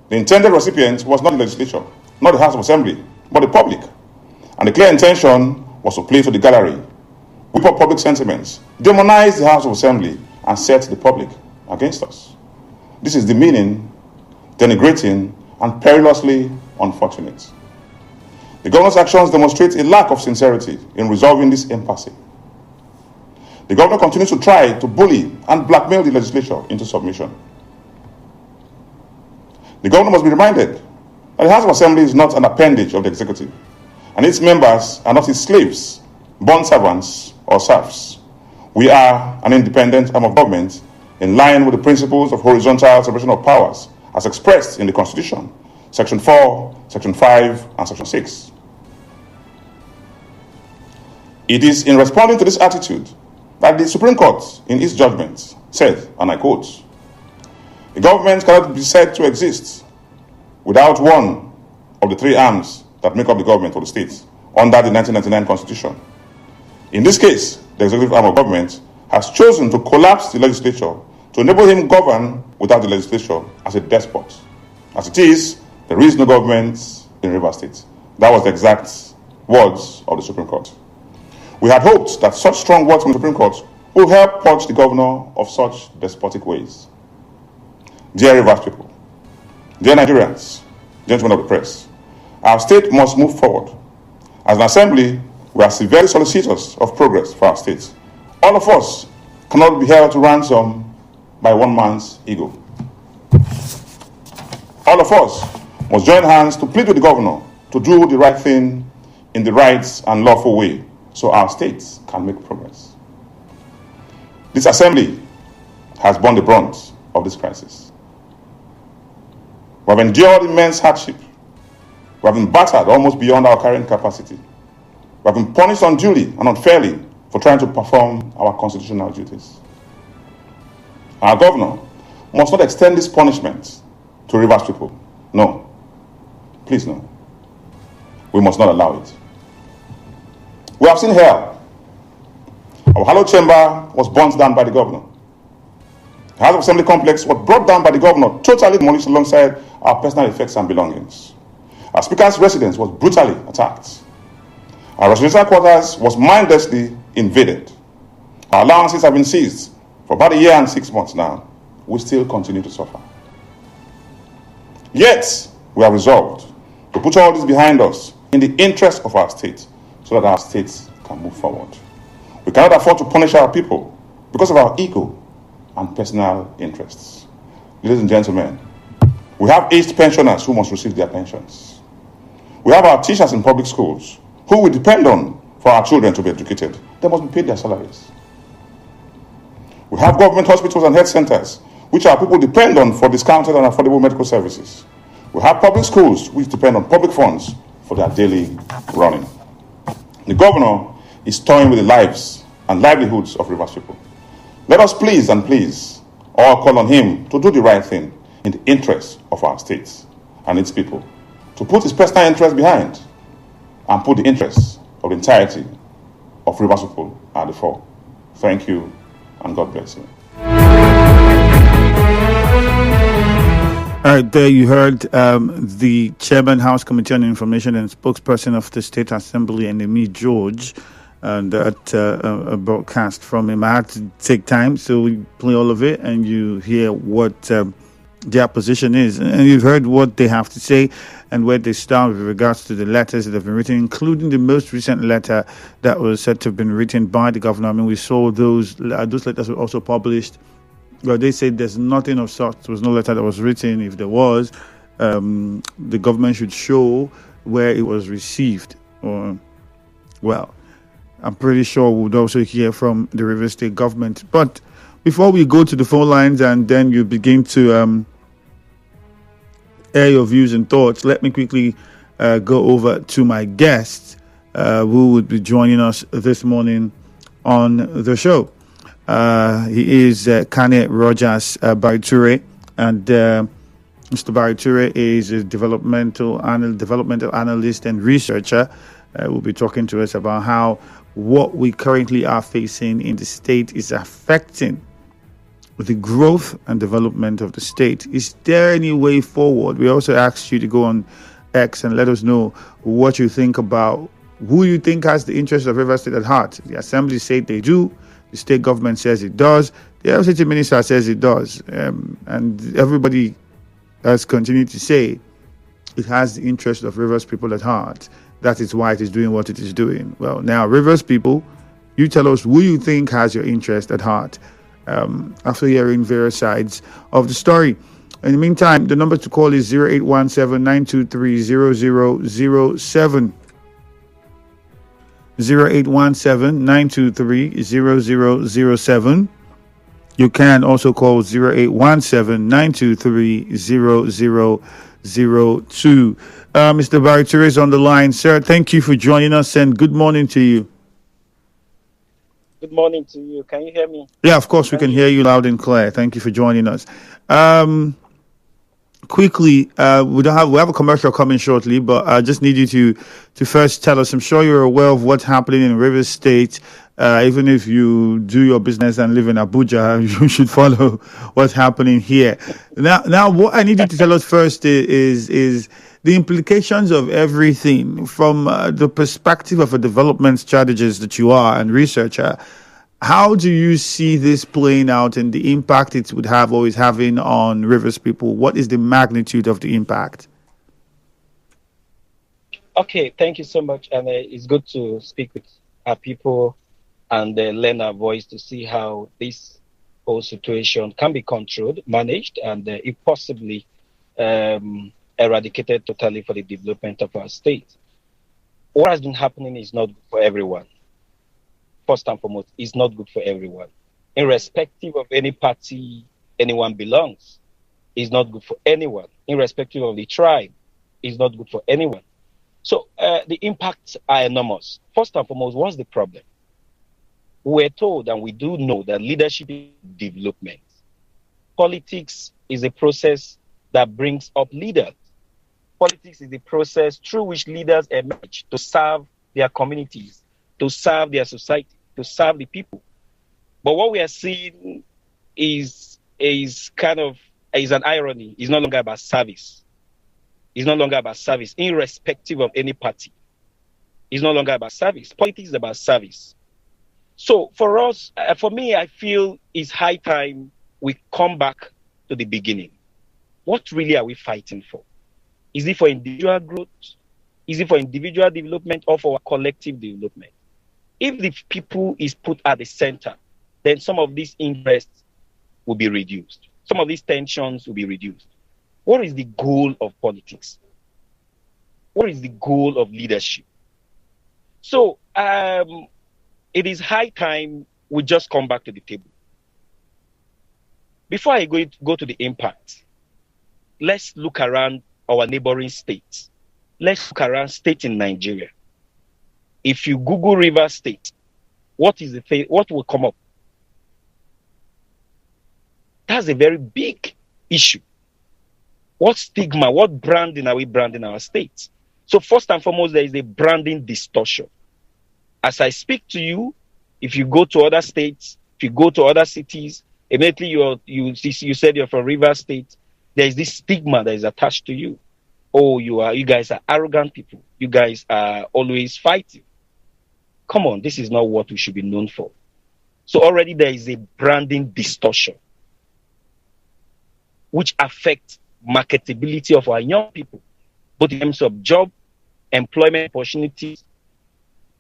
The intended recipient was not the legislature, not the House of Assembly, but the public. And the clear intention was to play to the gallery, whip up public sentiments, demonize the House of Assembly, and set the public against us. This is demeaning, denigrating, and perilously unfortunate. The governor's actions demonstrate a lack of sincerity in resolving this impasse. The governor continues to try to bully and blackmail the legislature into submission. The governor must be reminded that the House of Assembly is not an appendage of the executive, and its members are not his slaves, bond servants, or serfs. We are an independent arm of government in line with the principles of horizontal separation of powers as expressed in the Constitution, Section 4, Section 5, and Section 6. It is in responding to this attitude that the Supreme Court, in its judgment, said, and I quote, "The government cannot be said to exist without one of the three arms that make up the government of the state under the 1999 Constitution. In this case, the executive arm of government has chosen to collapse the legislature to enable him govern without the legislature as a despot. As it is, there is no government in Rivers State." That was the exact words of the Supreme Court. We had hoped that such strong words from the Supreme Court will help purge the governor of such despotic ways. Dear Rivers people, dear Nigerians, gentlemen of the press, our state must move forward. As an assembly, we are severely solicitous of progress for our state. All of us cannot be held to ransom by one man's ego. All of us must join hands to plead with the governor to do the right thing in the right and lawful way so our states can make progress. This assembly has borne the brunt of this crisis. We have endured immense hardship. We have been battered almost beyond our carrying capacity. We have been punished unduly and unfairly for trying to perform our constitutional duties. Our governor must not extend this punishment to Rivers people. No. Please no. We must not allow it. We have seen hell. Our hallowed chamber was burnt down by the governor. The House of Assembly complex was brought down by the governor, totally demolished alongside our personal effects and belongings. Our speaker's residence was brutally attacked. Our residential quarters was mindlessly invaded. Our allowances have been seized for about a year and 6 months now. We still continue to suffer. Yet, we are resolved to put all this behind us in the interest of our state so that our states can move forward. We cannot afford to punish our people because of our ego and personal interests. Ladies and gentlemen, we have aged pensioners who must receive their pensions. We have our teachers in public schools who we depend on for our children to be educated. They must be paid their salaries. We have government hospitals and health centers which our people depend on for discounted and affordable medical services. We have public schools which depend on public funds for their daily running. The governor is toying with the lives and livelihoods of Rivers people. Let us please all call on him to do the right thing in the interest of our states and its people, to put his personal interest behind and put the interests of the entirety of Rivers people at the fore. Thank you, and God bless you. All right, there you heard the Chairman, House Committee on Information and spokesperson of the State Assembly, Kanee George, and that broadcast from him. I had to take time, so we play all of it, and you hear what their position is. And you've heard what they have to say and where they stand with regards to the letters that have been written, including the most recent letter that was said to have been written by the governor. I mean, we saw those letters were also published. Well, they said there's nothing of such. There was no letter that was written. If there was, the government should show where it was received. Well, I'm pretty sure we would also hear from the Rivers State government. But before we go to the phone lines and then you begin to air your views and thoughts, let me quickly go over to my guest who would be joining us this morning on the show. He is Kanee Rogers Bariture, and Mr. Bariture is a developmental analyst and researcher. Will be talking to us about how what we currently are facing in the state is affecting the growth and development of the state. Is there any way forward? We also asked you to go on X and let us know what you think about who you think has the interest of Rivers State at heart. The Assembly said they do. The state government says it does. The LCT minister says it does. And everybody has continued to say it has the interest of Rivers people at heart. That is why it is doing what it is doing. Well, now, Rivers people, you tell us who you think has your interest at heart after hearing various sides of the story. In the meantime, the number to call is 0817-923-0007. 0817-923-0007. You can also call 0817-923-0002. Mr. Bariture is on the line. Sir, thank you for joining us and good morning to you. Good morning to you. Can you hear me? Yeah, of course, we can hear you loud and clear. Thank you for joining us. Quickly, we have a commercial coming shortly, but I just need you to first tell us. I'm sure you're aware of what's happening in Rivers State. Even if you do your business and live in Abuja, you should follow what's happening here. Now, what I need you to tell us first is the implications of everything from the perspective of a development strategist that you are and researcher. How do you see this playing out and the impact it would have or is having on Rivers people? What is the magnitude of the impact? Okay, thank you so much. And it's good to speak with our people and lend our voice to see how this whole situation can be controlled, managed, and if possibly eradicated totally for the development of our state. What has been happening is not good for everyone. First and foremost, is not good for everyone. Irrespective of any party anyone belongs, is not good for anyone. Irrespective of the tribe, is not good for anyone. So the impacts are enormous. First and foremost, what's the problem? We're told, and we do know, that leadership is development. Politics is a process that brings up leaders. Politics is the process through which leaders emerge to serve their communities, to serve their society, to serve the people. But what we are seeing is an irony. It's no longer about service. It's no longer about service, irrespective of any party. It's no longer about service. Politics is about service. So for us, for me, I feel it's high time we come back to the beginning. What really are we fighting for? Is it for individual growth? Is it for individual development or for collective development? If the people is put at the center, then some of these interests will be reduced. Some of these tensions will be reduced. What is the goal of politics? What is the goal of leadership? So it is high time we just come back to the table. Before I go to the impact, let's look around our neighboring states. Let's look around states in Nigeria. If you Google Rivers State, what will come up? That's a very big issue. What stigma, what branding are we branding our states? So first and foremost, there is a branding distortion. As I speak to you, if you go to other states, if you go to other cities, immediately you said you're from Rivers State, there is this stigma that is attached to you. Oh, you guys are arrogant people. You guys are always fighting. Come on, this is not what we should be known for. So already there is a branding distortion, which affects marketability of our young people, both in terms of job, employment opportunities,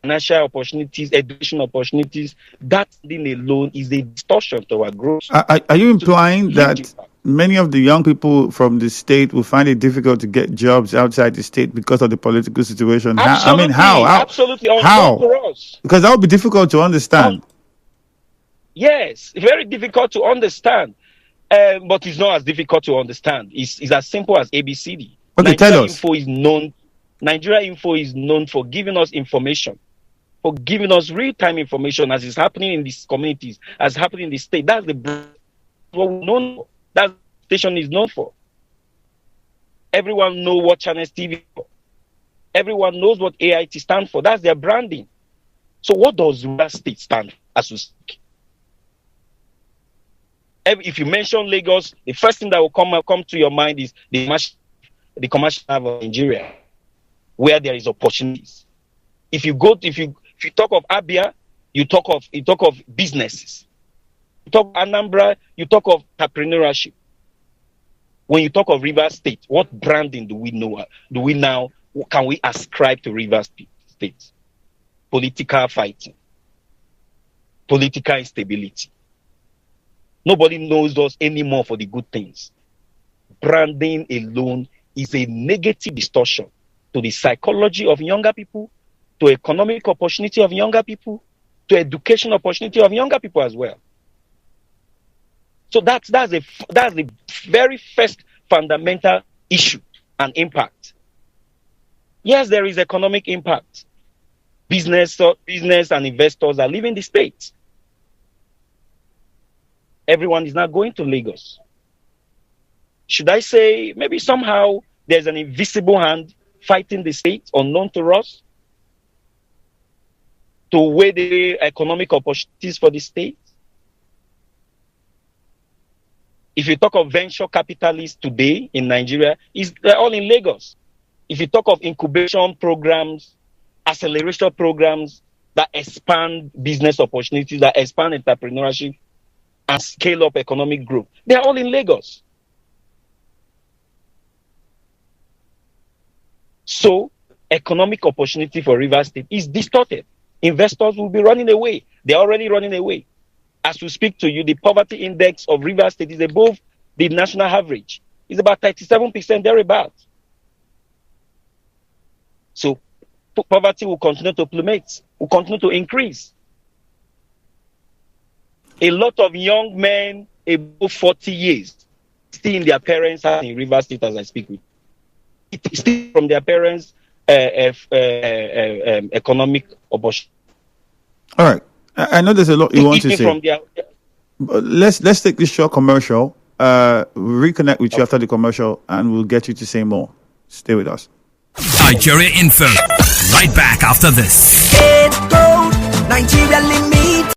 financial opportunities, education opportunities. That thing alone is a distortion to our growth. Are you implying that many of the young people from the state will find it difficult to get jobs outside the state because of the political situation? Absolutely. How? Absolutely. How? For us. Because that would be difficult to understand. Yes, very difficult to understand. But it's not as difficult to understand. It's as simple as ABCD. Okay, tell us. Nigeria Info is known for giving us information, for giving us real-time information as is happening in these communities, as happening in the state. That's what we're known for. That station is known for. Everyone knows what Channels TV is for. Everyone knows what AIT stands for. That's their branding. So what does Rivers State stand for as we speak? If you mention Lagos, the first thing that will come to your mind is the commercial hub of Nigeria, where there is opportunities. If you talk of Abia, you talk of businesses. You talk of Anambra, you talk of entrepreneurship. When you talk of Rivers State, what branding do we know? Can we ascribe to Rivers State? Political fighting, political instability. Nobody knows us anymore for the good things. Branding alone is a negative distortion to the psychology of younger people, to economic opportunity of younger people, to education opportunity of younger people as well. So that's the very first fundamental issue and impact. Yes, there is economic impact. Business and investors are leaving the state. Everyone is not going to Lagos. Should I say maybe somehow there's an invisible hand fighting the state unknown to us to weigh the economic opportunities for the state? If you talk of venture capitalists today in Nigeria, they're all in Lagos. If you talk of incubation programs, acceleration programs that expand business opportunities, that expand entrepreneurship and scale up economic growth, they're all in Lagos. So economic opportunity for Rivers State is distorted. Investors will be running away. They're already running away. As we speak to you, the poverty index of Rivers State is above the national average. It's about 37% thereabouts. So poverty will continue to plummet, will continue to increase. A lot of young men above 40 years still in their parents' house in Rivers State as I speak with. It's still from their parents' economic opportunity. All right. I know there's a lot you want to say. From their, let's take this short commercial. Reconnect with you after the commercial, and we'll get you to say more. Stay with us. Nigeria Info. Right back after this. Nigeria Limit.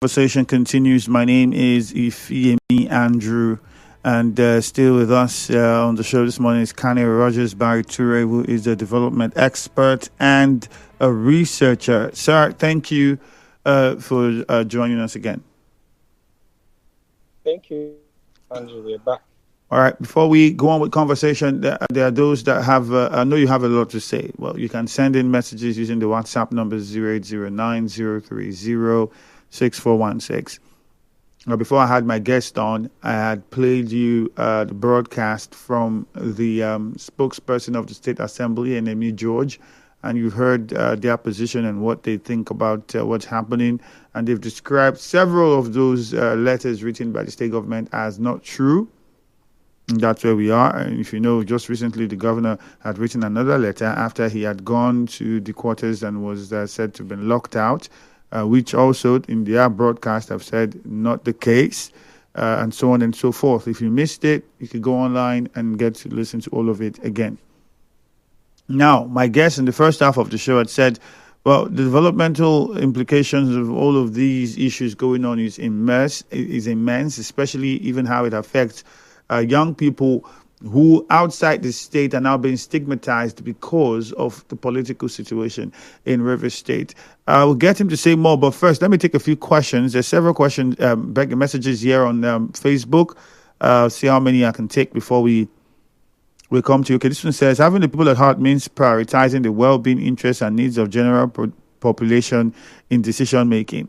Conversation continues. My name is Ifeemi Andrew, and still with us on the show this morning is Kanee Rogers Bariture, who is a development expert and a researcher. Sir, thank you for joining us again. Thank you, Andrew. We're back. All right. Before we go on with conversation, there are those that have, I know you have a lot to say. Well, you can send in messages using the WhatsApp number 0809-030-6416. Now, before I had my guest on, I had played you the broadcast from the spokesperson of the State Assembly, Kanee George, and you've heard their position and what they think about what's happening. And they've described several of those letters written by the state government as not true. And that's where we are. And if you know, just recently the governor had written another letter after he had gone to the quarters and was said to have been locked out, which also in their broadcast have said not the case, and so on and so forth. If you missed it, you could go online and get to listen to all of it again. Now, my guest in the first half of the show had said, well, the developmental implications of all of these issues going on is immense, especially even how it affects young people who outside the state are now being stigmatized because of the political situation in Rivers State. We'll get him to say more, but first, let me take a few questions. There's several questions, messages here on Facebook. See how many I can take before we come to you. Okay, this one says, having the people at heart means prioritizing the well-being, interests, and needs of general population in decision-making.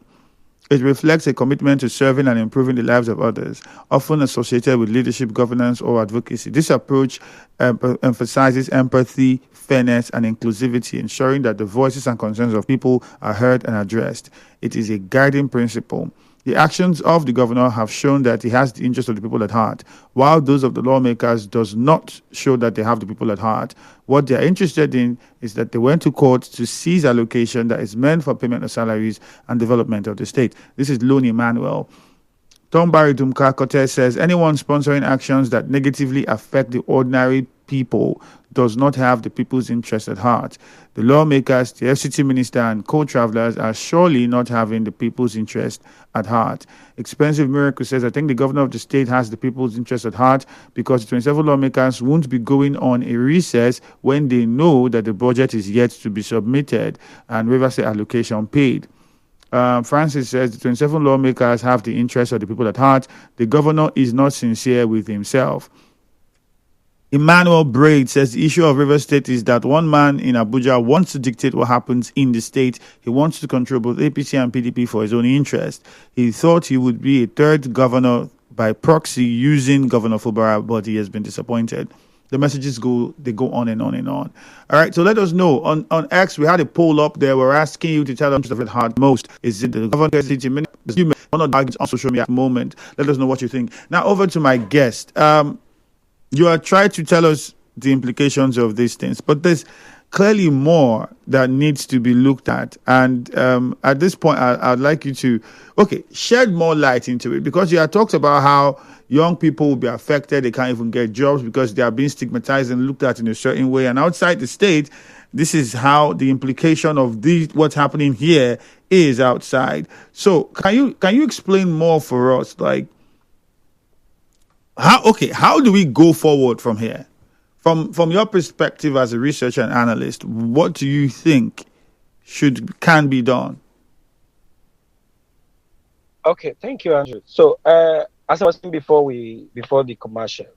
It reflects a commitment to serving and improving the lives of others, often associated with leadership, governance, or advocacy. This approach emphasizes empathy, fairness, and inclusivity, ensuring that the voices and concerns of people are heard and addressed. It is a guiding principle. The actions of the governor have shown that he has the interest of the people at heart, while those of the lawmakers does not show that they have the people at heart. What they are interested in is that they went to court to seize allocation that is meant for payment of salaries and development of the state. This is Loni Emmanuel. Tom Barry Dumka Cortez says, anyone sponsoring actions that negatively affect the ordinary people does not have the people's interest at heart. The lawmakers, the FCT minister, and co-travelers are surely not having the people's interest at heart. Expensive Miracle says, I think the governor of the state has the people's interest at heart because the 27 lawmakers won't be going on a recess when they know that the budget is yet to be submitted and Rivers State allocation paid. Francis says the 27 lawmakers have the interest of the people at heart. The governor is not sincere with himself. Emmanuel Braid says the issue of Rivers State is that one man in Abuja wants to dictate what happens in the state. He wants to control both APC and PDP for his own interest. He thought he would be a third governor by proxy using Governor Fubara, but he has been disappointed. The messages go on and on and on. All right, so let us know. On X, we had a poll up there. We're asking you to tell us what hard most. Is it the governor, city minister, one of the targets on social media at the moment? Let us know what you think. Now, over to my guest. You are trying to tell us the implications of these things, but there's clearly more that needs to be looked at. And at this point, I'd like you to, shed more light into it, because you have talked about how young people will be affected. They can't even get jobs because they are being stigmatized and looked at in a certain way. And outside the state, this is how the implication of what's happening here is outside. So can you explain more for us, like, how do we go forward from here? From your perspective as a researcher and analyst, what do you think can be done? Okay, thank you, Andrew. So as I was saying before the commercials,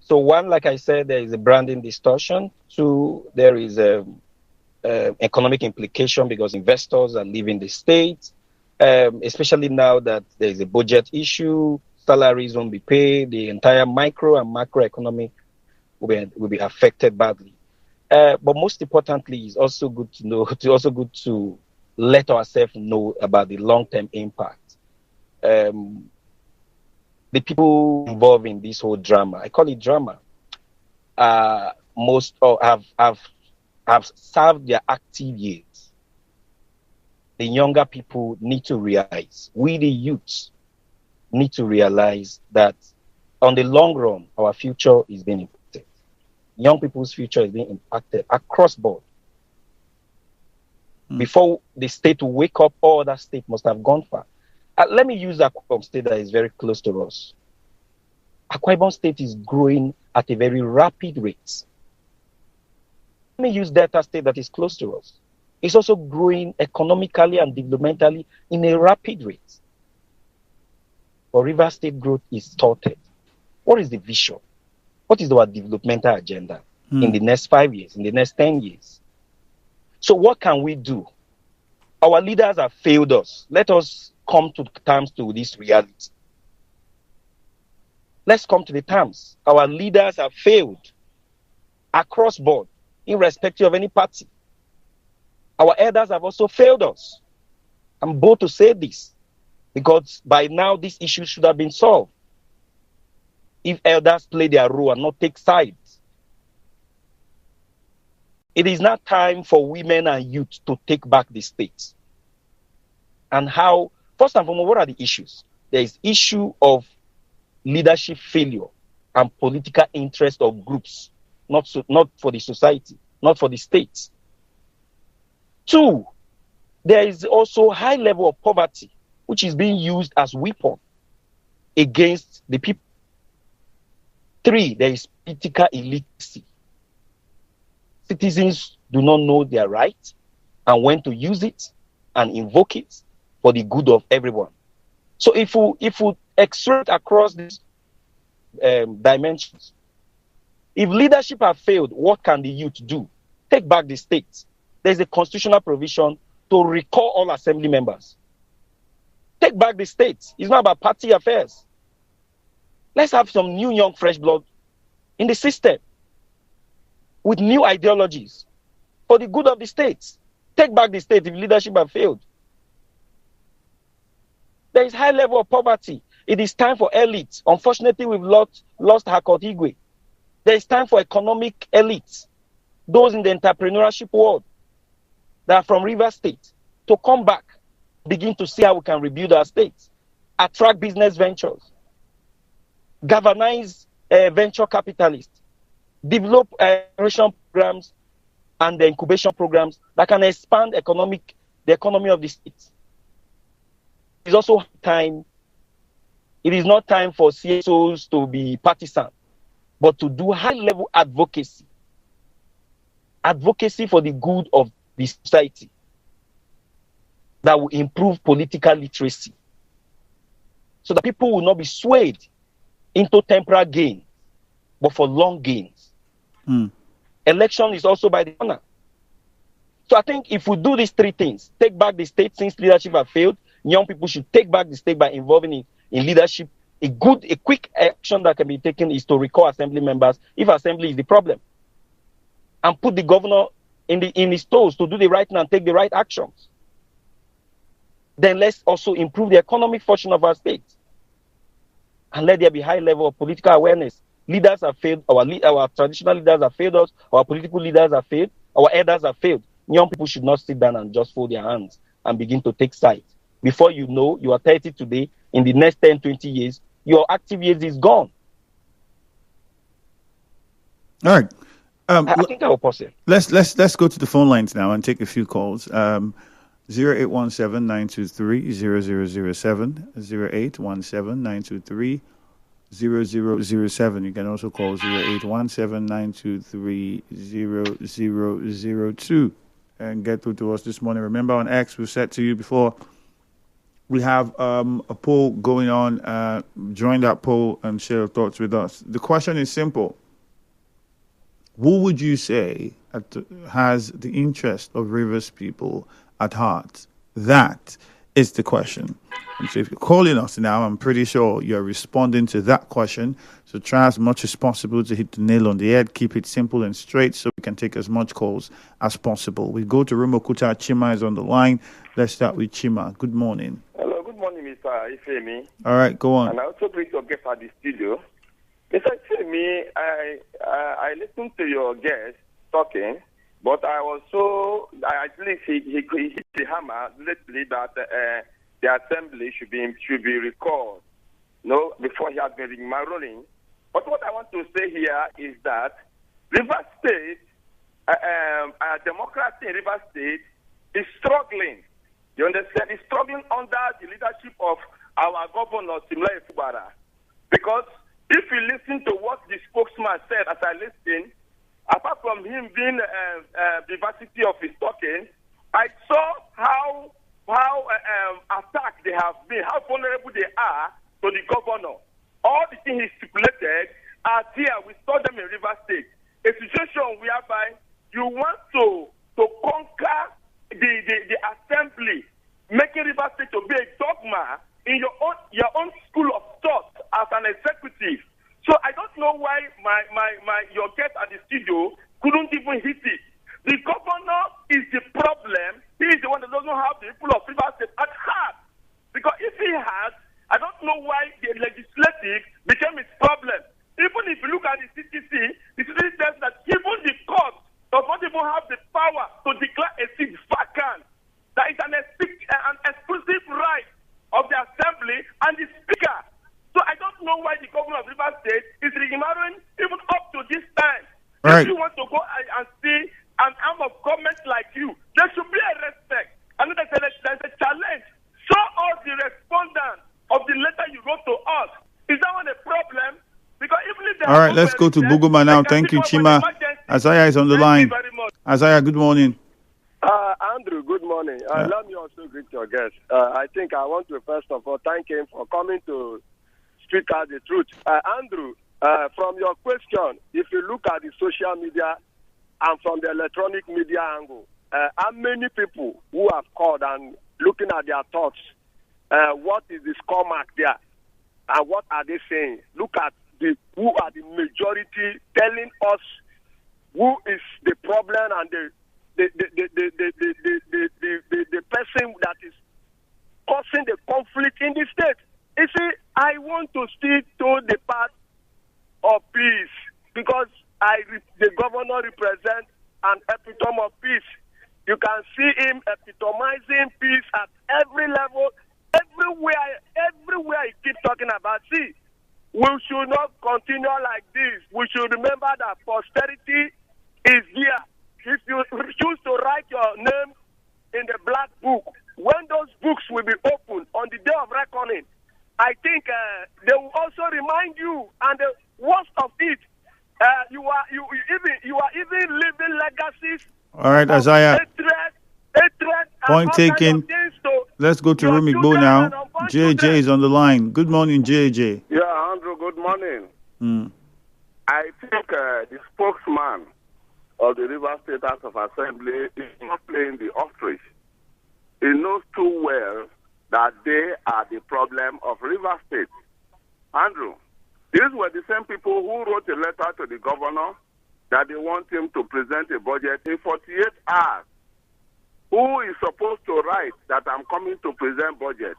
so one, like I said, there is a branding distortion. Two, there is economic implication because investors are leaving the state, especially now that there is a budget issue. Salaries won't be paid. The entire micro and macro economy will be affected badly. But most importantly, it's also good to know. It's also good to let ourselves know about the long-term impact. The people involved in this whole drama, I call it drama, most have served their active years. The younger people need to realize, we the youths need to realize that on the long run, our future is being impacted. Young people's future is being impacted across board. Before the state to wake up, all other states must have gone far. Let me use Akwa Ibom State that is very close to us. Akwa Ibom State is growing at a very rapid rate. Let me use Delta State that is close to us. It's also growing economically and developmentally in a rapid rate. But Rivers State growth is stunted. What is the vision? What is our developmental agenda in the next 5 years, in the next 10 years? So what can we do? Our leaders have failed us. Let us come to terms to this reality. Let's come to the terms. Our leaders have failed across board, irrespective of any party. Our elders have also failed us. I'm bold to say this because by now this issue should have been solved. If elders play their role and not take sides. It is now time for women and youth to take back the state. And how, first and foremost, what are the issues? There is issue of leadership failure and political interest of groups, not for the society, not for the states. 2, there is also high level of poverty, which is being used as weapon against the people. 3, there is political illiteracy. Citizens do not know their rights and when to use it and invoke it for the good of everyone. So if we extract across these dimensions, if leadership have failed, what can the youth do? Take back the state. There's a constitutional provision to recall all assembly members. Take back the state. It's not about party affairs. Let's have some new, young, fresh blood in the system with new ideologies for the good of the state. Take back the state if leadership have failed. There is high level of poverty. It is time for elites. Unfortunately, we've lost Hakot Igwe. There is time for economic elites, those in the entrepreneurship world that are from Rivers State, to come back, begin to see how we can rebuild our states, attract business ventures, galvanize venture capitalists, develop innovation programs and the incubation programs that can expand the economy of the states. It's also time. It is not time for CSOs to be partisan, but to do high-level advocacy for the good of the society that will improve political literacy so that people will not be swayed into temporal gain, but for long gains. Election is also by the corner. So I think if we do these 3 things, take back the state since leadership have failed, young people should take back the state by involving in leadership. A quick action that can be taken is to recall assembly members if assembly is the problem, and put the governor in his toes to do the right thing and take the right actions. Then let's also improve the economic fortune of our state, and let there be high level of political awareness. Leaders have failed. Our traditional leaders have failed us. Our political leaders have failed. Our elders have failed. Young people should not sit down and just fold their hands and begin to take sides. Before you know, you are 30 today. In the next 10, 20 years, your active years is gone. All right. I think I will pause here. Let's go to the phone lines now and take a few calls. 0817-923-0007, 0817-923-0007. You can also call 0817-923-0002 and get through to us this morning. Remember, on X, we said to you before, we have a poll going on. Join that poll and share your thoughts with us. The question is simple. Who would you say has the interest of Rivers people at heart? That is the question. And so if you're calling us now, I'm pretty sure you're responding to that question. So try as much as possible to hit the nail on the head. Keep it simple and straight so we can take as much calls as possible. We go to Rumokuta. Chima is on the line. Let's start with Chima. Good morning. Hello, good morning, Mr. Ifemi. All right, go on. And I also greet your guest at the studio. Mr. Ifemi, I listened to your guest talking, but I was so, at least he hit the hammer lately that the assembly should be recalled, before he has been marroning. But what I want to say here is that Rivers State, democracy in Rivers State is struggling. You understand? It's struggling under the leadership of our governor, Simla Efubara. Because if you listen to what the spokesman said as I listened, apart from him being vivacity of his talking, I saw how attacked they have been, how vulnerable they are to the governor. All the things he stipulated are here. We saw them in River State. A situation whereby you want to conquer the assembly, making River State to be a dogma in your own school of thought as an executive. So I don't know why your guest at the studio couldn't even hit it. The governor is the problem. He is the one that doesn't have the people of River State at heart. Because if he has, I don't know why the legislative became his problem. Even if you look at the CTC says that even the court does not even have the power to declare a seat vacant. That is an exclusive right of the assembly and the speaker. So I don't know why the governor of River State is remarrying even up to this time. Right. If you want to go and see an arm of government like you, there should be a respect. And there's a challenge. Show us the respondent of the letter you wrote to us. Is that one a problem? Because even if all right, let's go to Buguma now. Thank you, Chima. Isaiah is on the line. Isaiah, good morning. Andrew, good morning. Let me also greet your guest. I think I want to first of all thank him for coming to speak out the truth. Andrew, from your question, if you look at the social media and from the electronic media angle, how many people who have called and looking at their thoughts, what is the score mark there, and what are they saying? Look at who are the majority telling us who is the problem and the person that is causing the conflict in the state. You see, I want to stick to the path of peace because the governor represents an epitome of peace. You can see him epitomizing peace at every level, everywhere he keeps talking about. See, we should not continue like this. We should remember that posterity is here. If you choose to write your name in the black book, when those books will be opened on the day of reckoning, I think they will also remind you. And the worst of it, you are even leaving legacies. All right, Isaiah. Hatred, Point taken. Let's go to Rumigbo now. JJ is on the line. Good morning, JJ. Yeah, Andrew, good morning. I think the spokesman of the River State House of Assembly is not playing the ostrich. He knows too well that they are the problem of River State. Andrew, these were the same people who wrote a letter to the governor that they want him to present a budget in 48 hours. Who is supposed to write that I'm coming to present budget?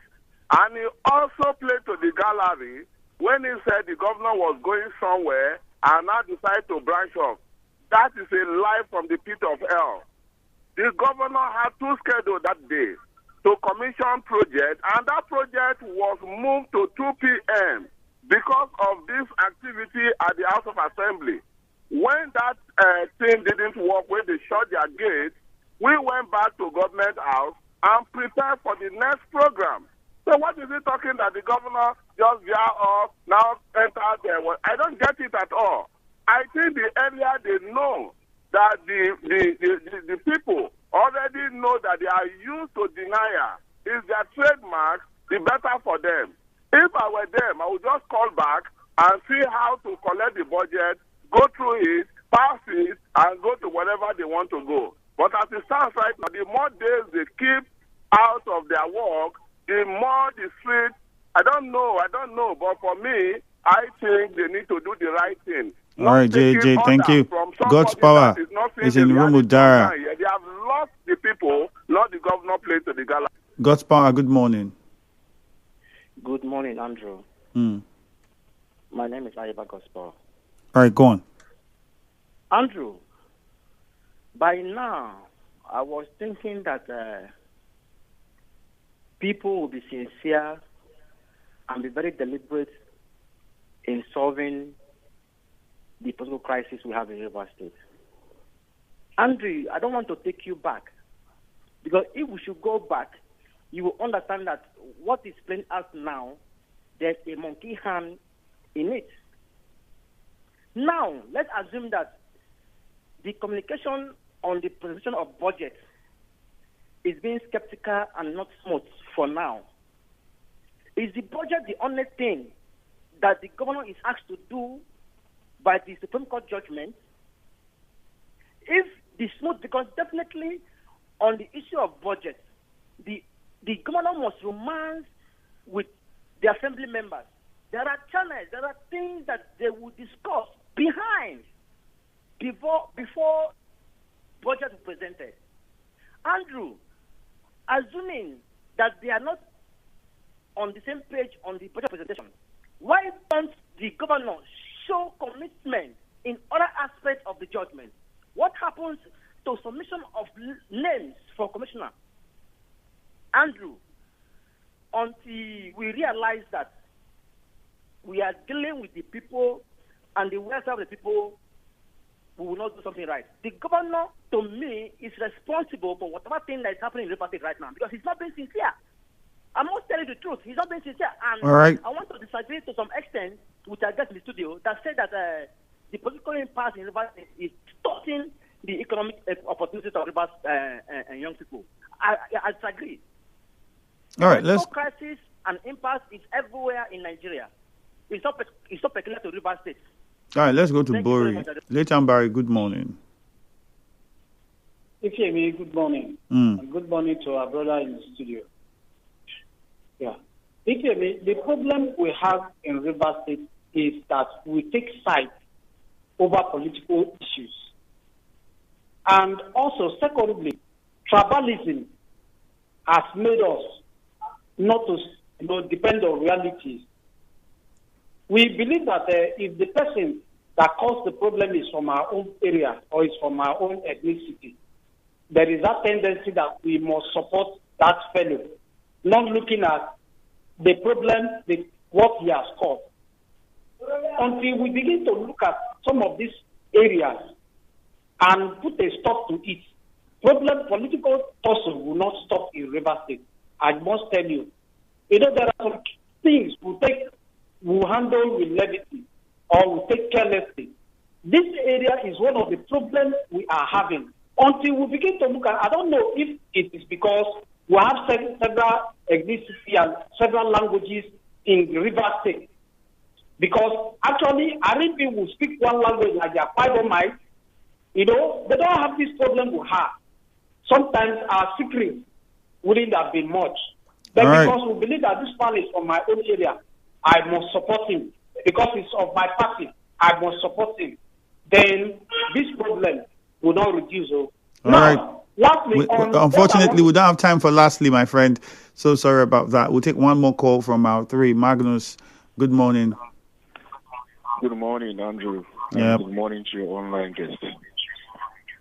And he also played to the gallery when he said the governor was going somewhere and now decided to branch off. That is a lie from the pit of hell. The governor had two schedules that day to commission project, and that project was moved to 2 p.m. because of this activity at the House of Assembly. When that thing didn't work, when they shut their gate, we went back to government house and prepared for the next program. So what is he talking that the governor just veer off, now enter there? Well, I don't get it at all. I think the area they know that the people already know that they are used to denial. Is their trademark, the better for them. If I were them, I would just call back and see how to collect the budget, go through it, pass it, and go to wherever they want to go. But as it stands right now, the more days they keep out of their work, the more the street, I don't know. But for me, I think they need to do the right thing. All right, JJ, thank you. God's power is in the room with Dara. They have lost the people, not the governor played to the gala. God's power, good morning. Good morning, Andrew. My name is Ayaba Gospel. All right, go on. Andrew, by now, I was thinking that people will be sincere and be very deliberate in solving the political crisis we have in River State. Andrew, I don't want to take you back, because if we should go back, you will understand that what is playing out now, there's a monkey hand in it. Now, let's assume that the communication on the presentation of budget is being skeptical and not smooth for now. Is the budget the only thing that the governor is asked to do by the Supreme Court judgment? If the smooth, because definitely on the issue of budget, the governor must romance with the assembly members. There are channels, there are things that they will discuss behind before budget is presented. Andrew, assuming that they are not on the same page on the budget presentation, why don't the governor show commitment in other aspects of the judgment? What happens to submission of names for commissioner? Andrew, until we realize that we are dealing with the people and the welfare of the people, we will not do something right. The governor, to me, is responsible for whatever thing that is happening in River State right now because he's not being sincere. I must tell you the truth. He's not being sincere. And all right. I want to disagree to some extent with our guest in the studio that said that the political impasse in River State is distorting the economic opportunities of Rivers and young people. I disagree. All right, let's. Crisis and impasse is everywhere in Nigeria. It's not peculiar to River State. All right, let's go to Bori. Leighton Barry, good morning. Ifemi, good morning. And good morning to our brother in the studio. Yeah. Ifemi, the problem we have in River State is that we take sides over political issues. And also, secondly, tribalism has made us not to depend on realities. We believe that if the person that caused the problem is from our own area or is from our own ethnicity, there is that tendency that we must support that fellow, not looking at the problem, what he has caused. Until we begin to look at some of these areas and put a stop to it, political tussle will not stop in River State. I must tell you. There are some things we'll handle with levity or we'll take carelessly. This area is one of the problems we are having. Until we begin to look at, I don't know if it is because we have several ethnicity and several languages in the River State. Because actually, Arabian will speak one language like their Bible-mites. They don't have this problem we have. Sometimes our secrets wouldn't have been much. But because we believe that this man is from my own area, I must support him. Because it's of my party, I must support him. Then this problem will not reduce. All right. Lastly, unfortunately, we don't have time for lastly, my friend. So sorry about that. We'll take one more call from our three. Magnus, good morning. Good morning, Andrew. Yep. Good morning to your online guests.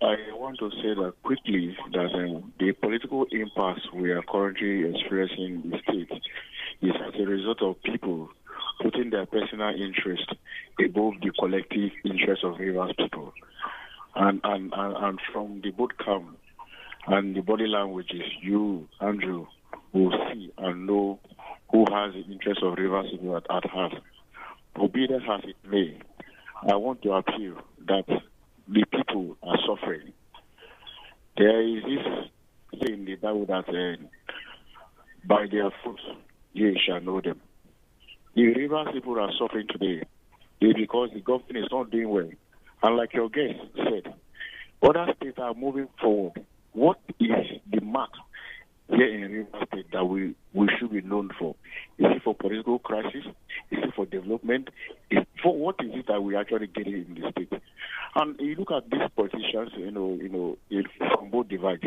I want to say that quickly that the political impasse we are currently experiencing in the state is as a result of people putting their personal interest above the collective interest of Rivers people. And from the boot camp and the body languages, you, Andrew, will see and know who has the interest of Rivers people at heart. Obedient as it may, I want to appeal that the people are suffering. There is this thing in the Bible that by their fruits ye shall know them. The Rivers people are suffering today because the government is not doing well. And like your guest said, other states are moving forward. What is the mark here in River State that we should be known for? Is it for political crisis? Is it for development? For what is it that we actually get in the state? And you look at these politicians, from both divides.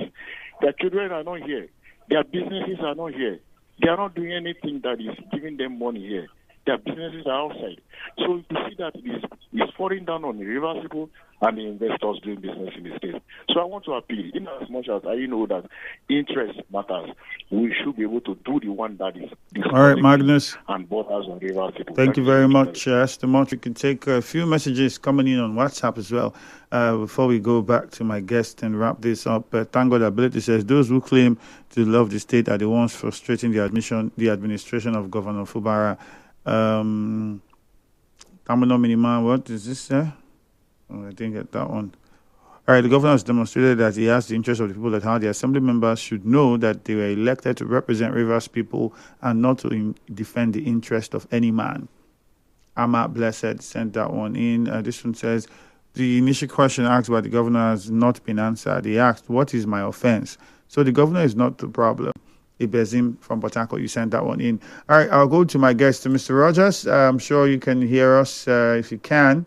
Their children are not here. Their businesses are not here. They are not doing anything that is giving them money here. Their businesses are outside. So you see that it's falling down on the Rivers people and the investors doing business in the state. So I want to appeal, in as much as I know that interest matters, we should be able to do the one that is all right, Magnus, and borders on Rivers people. Thank you very much, Estimot. We can take a few messages coming in on WhatsApp as well before we go back to my guest and wrap this up. Thank God Ability says, those who claim to love the state are the ones frustrating the administration of Governor Fubara. Tamino Minima, what is this, sir? Oh, I didn't get that one. All right, the governor has demonstrated that he has the interest of the people at heart. The assembly members should know that they were elected to represent Rivers people and not to defend the interest of any man. Amat Blessed sent that one in. This one says, the initial question asked by the governor has not been answered. He asked, what is my offense? So the governor is not the problem. Ibezim from Port Harcourt, you sent that one in. All right, I'll go to my guest, Mr. Rogers. I'm sure you can hear us if you can.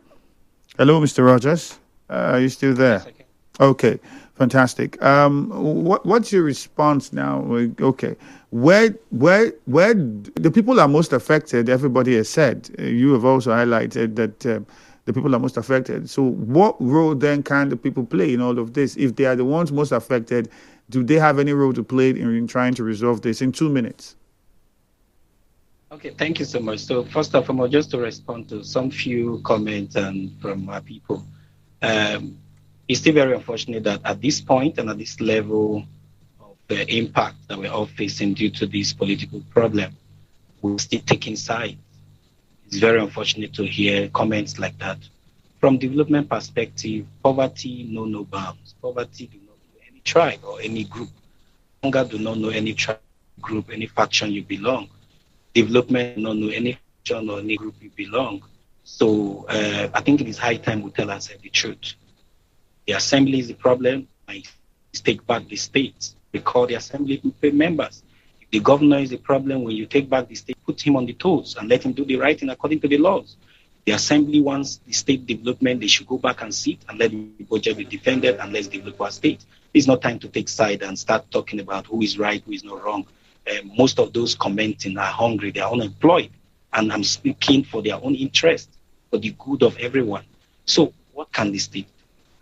Hello, Mr. Rogers. Are you still there? Yes, I can. Okay, fantastic. What's your response now? Okay, where the people are most affected? Everybody has said. You have also highlighted that the people are most affected. So, what role then can the people play in all of this? If they are the ones most affected, do they have any role to play in trying to resolve this in 2 minutes? Okay, thank you so much. So first of all, just to respond to some few comments from our people. It's still very unfortunate that at this point and at this level of the impact that we're all facing due to this political problem, we're still taking sides. It's very unfortunate to hear comments like that. From development perspective, poverty know no bounds. Poverty do not know any tribe or any group. Hunger do not know any tribe, group, any faction you belong. Development do not know any faction or any group you belong. So I think it is high time we tell ourselves the truth. The assembly is the problem. I take back the states. We call the assembly members. If the governor is the problem, when you take back the state, put him on the toes and let him do the right thing according to the laws. The assembly wants the state development. They should go back and sit and let the budget be defended and let's develop our state. It's not time to take side and start talking about who is right, who is not wrong. Most of those commenting are hungry. They are unemployed. And I'm speaking for their own interest, for the good of everyone. So what can the state do?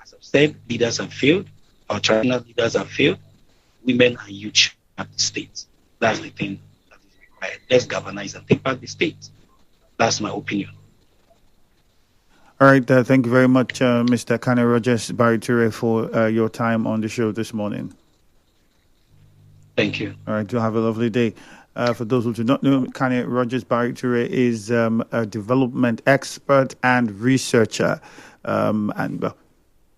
As I've said, leaders have failed. Our traditional leaders have failed. Women are huge at the state. That's the thing that is required. Let's galvanize and take back the state. That's my opinion. All right. Thank you very much, Mr. Kanee Rogers Bariture, for your time on the show this morning. Thank you. All right. Do have a lovely day. For those who do not know, Kanee Rogers Bariture is a development expert and researcher, and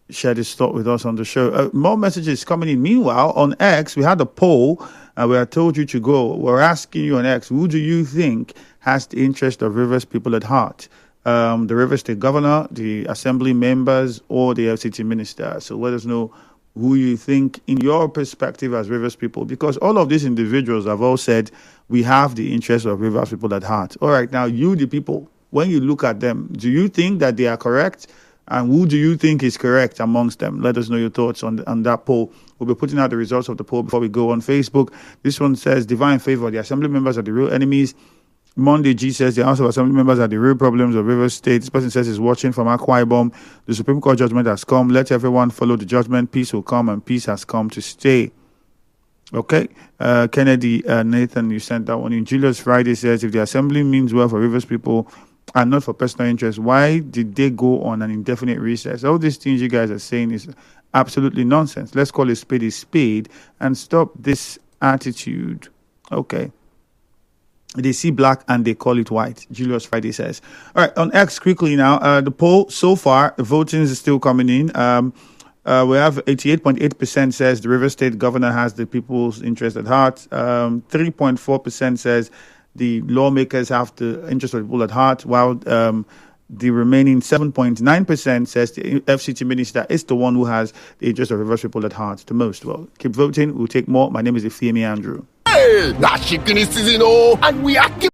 shared his thought with us on the show. More messages coming in. Meanwhile, on X, we had a poll, and we had told you to go. We're asking you on X, who do you think has the interest of Rivers people at heart? The Rivers State Governor, the Assembly members, or the FCT Minister? So let us know who you think, in your perspective as Rivers people, because all of these individuals have all said we have the interest of Rivers people at heart. All right, now you, the people, when you look at them, do you think that they are correct? And who do you think is correct amongst them? Let us know your thoughts on that poll. We'll be putting out the results of the poll before we go on Facebook. This one says, divine favor, the Assembly members are the real enemies. Monday G says the House of Assembly members are the real problems of Rivers State. This person says he's watching from Akwa Ibom. The Supreme Court judgment has come. Let everyone follow the judgment. Peace will come, and peace has come to stay. Okay. Kennedy, Nathan, you sent that one in. Julius Friday says if the Assembly means well for Rivers people and not for personal interest, why did they go on an indefinite recess? All these things you guys are saying is absolutely nonsense. Let's call a spade and stop this attitude. Okay. They see black and they call it white, Julius Friday says. All right, on X quickly now. The poll so far, the voting is still coming in. We have 88.8% says the Rivers State Governor has the people's interest at heart. 3.4% says the lawmakers have the interest of the people at heart, while the remaining 7.9% says the FCT Minister is the one who has the interest of Rivers people at heart the most. Well, keep voting. We'll take more. My name is Ifeemi Andrew. Hey, that's chicken season, and we are keep